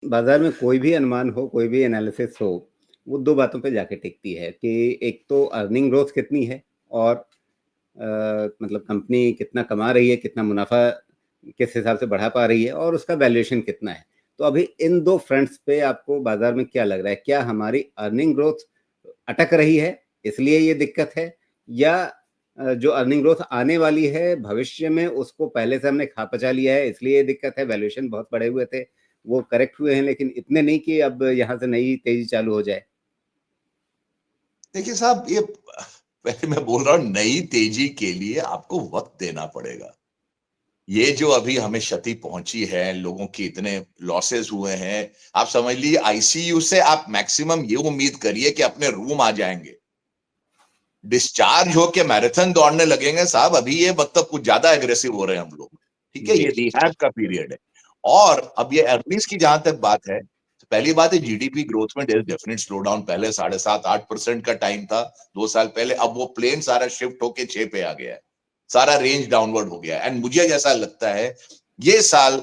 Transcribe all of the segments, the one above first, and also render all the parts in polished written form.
बाजार में कोई भी अनुमान हो, कोई भी एनालिसिस हो, वो 2 बातों पे जाके टिकती है कि एक तो अर्निंग ग्रोथ कितनी है और मतलब कंपनी कितना कमा रही है, कितना मुनाफ़ा किस हिसाब से बढ़ा पा रही है और उसका वैल्यूएशन कितना है। तो अभी इन 2 फ्रंट्स पे आपको बाजार में क्या लग रहा है? क्या हमारी अर्निंग ग्रोथ अटक रही है, इसलिए ये दिक्कत है? या जो अर्निंग ग्रोथ आने वाली है भविष्य में उसको पहले से हमने खा पचा लिया है इसलिए ये दिक्कत है, वैल्यूएशन बहुत बढ़े हुए थे, वो करेक्ट हुए हैं लेकिन इतने नहीं कि अब यहाँ से नई तेज़ी चालू हो जाए? देखिए साहब, ये पहले मैं बोल रहा हूं, नई तेजी के लिए आपको वक्त देना पड़ेगा। ये जो अभी हमें क्षति पहुंची है, लोगों की इतने लॉसेस हुए हैं, आप समझ लीजिए आईसीयू से आप मैक्सिमम ये उम्मीद करिए कि अपने रूम आ जाएंगे। डिस्चार्ज होके मैराथन दौड़ने लगेंगे साहब, अभी ये मतलब कुछ ज्यादा एग्रेसिव हो रहे हैं हम लोग। ठीक है, ये रिहैब का पीरियड है। और अब ये अर्निंग्स की जहां तक बात है, तो पहली बात है जीडीपी ग्रोथ में डेफिनेट स्लो डाउन। पहले 7.5-8% का टाइम था 2 साल पहले, अब वो प्लेन सारा शिफ्ट होके 6 पे आ गया है, सारा रेंज डाउनवर्ड हो गया है। एंड मुझे जैसा लगता है ये साल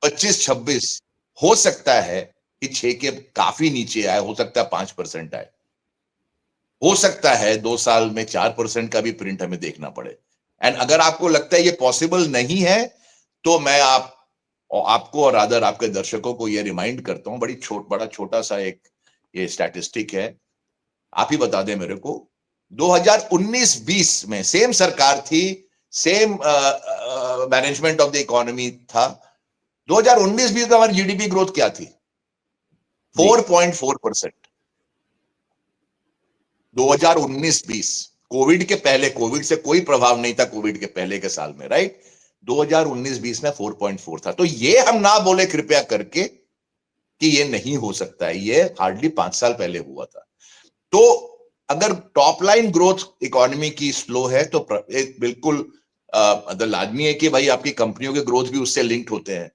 25-26 हो सकता है कि 6 के काफी नीचे आए, हो सकता है 5% आए, हो सकता है 2 साल में 4% का भी प्रिंट हमें देखना पड़े। एंड अगर आपको लगता है ये पॉसिबल नहीं है, तो मैं आपको और अदर आपके दर्शकों को ये रिमाइंड करता हूं, बड़ा छोटा सा एक ये स्टैटिस्टिक है, आप ही बता दें मेरे को। 2019-20 में सेम सरकार थी, same management of the economy था। 2019-20 में हमारी जीडीपी ग्रोथ क्या थी? 4.4%। 2019-20 कोविड के पहले, कोविड से कोई प्रभाव नहीं था कोविड के पहले के साल में, राइट? 2019-20 में 4.4 था। तो ये हम ना बोले कृपया करके कि ये नहीं हो सकता है, ये हार्डली 5 साल पहले हुआ था। तो अगर टॉप लाइन ग्रोथ इकोनॉमी की स्लो है तो बिल्कुल लाजमी है कि भाई आपकी कंपनियों के ग्रोथ भी उससे लिंक्ड होते हैं।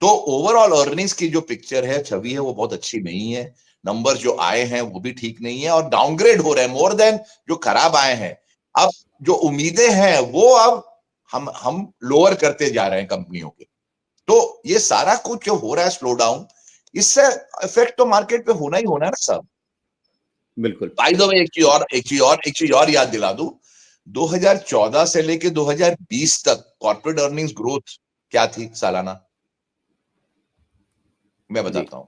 तो ओवरऑल अर्निंग्स की जो पिक्चर है, छवि है, वो बहुत अच्छी नहीं है। नंबर जो आए हैं वो भी ठीक नहीं है और डाउनग्रेड हो रहे हैं मोर देन जो खराब आए हैं। अब जो उम्मीदें हैं वो अब हम लोअर करते जा रहे हैं कंपनियों के। तो ये सारा कुछ जो हो रहा है स्लो डाउन, इससे इफेक्ट तो मार्केट पे होना ही होना है ना साहब। बिल्कुल। बाय द वे एक चीज और याद दिला दूं, 2014 से लेके 2020 तक कॉर्पोरेट अर्निंग्स ग्रोथ क्या थी सालाना? मैं जी। बताता हूं,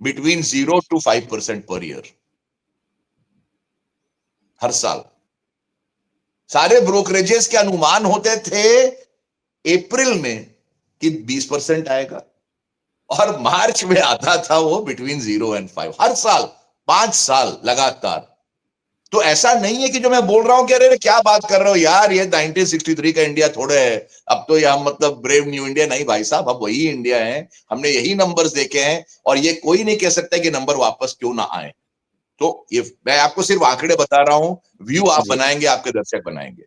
बिटवीन 0 to 5% पर ईयर, हर साल। सारे ब्रोकरेजेस के अनुमान होते थे अप्रैल में कि 20% आएगा, और मार्च में आता था वो बिटवीन 0 and 5, हर साल 5 साल लगातार। तो ऐसा नहीं है कि जो मैं बोल रहा हूं कि अरे क्या बात कर रहे हो यार, ये 1963 का इंडिया थोड़े है, अब तो ये हम मतलब ब्रेव न्यू इंडिया। नहीं भाई साहब, अब वही इंडिया है, हमने यही नंबर्स देखे हैं और ये कोई नहीं कह सकता कि नंबर वापस क्यों ना आए। तो ये मैं आपको सिर्फ आंकड़े बता रहा हूं, व्यू आप जी। बनाएंगे, आपके दर्शक बनाएंगे।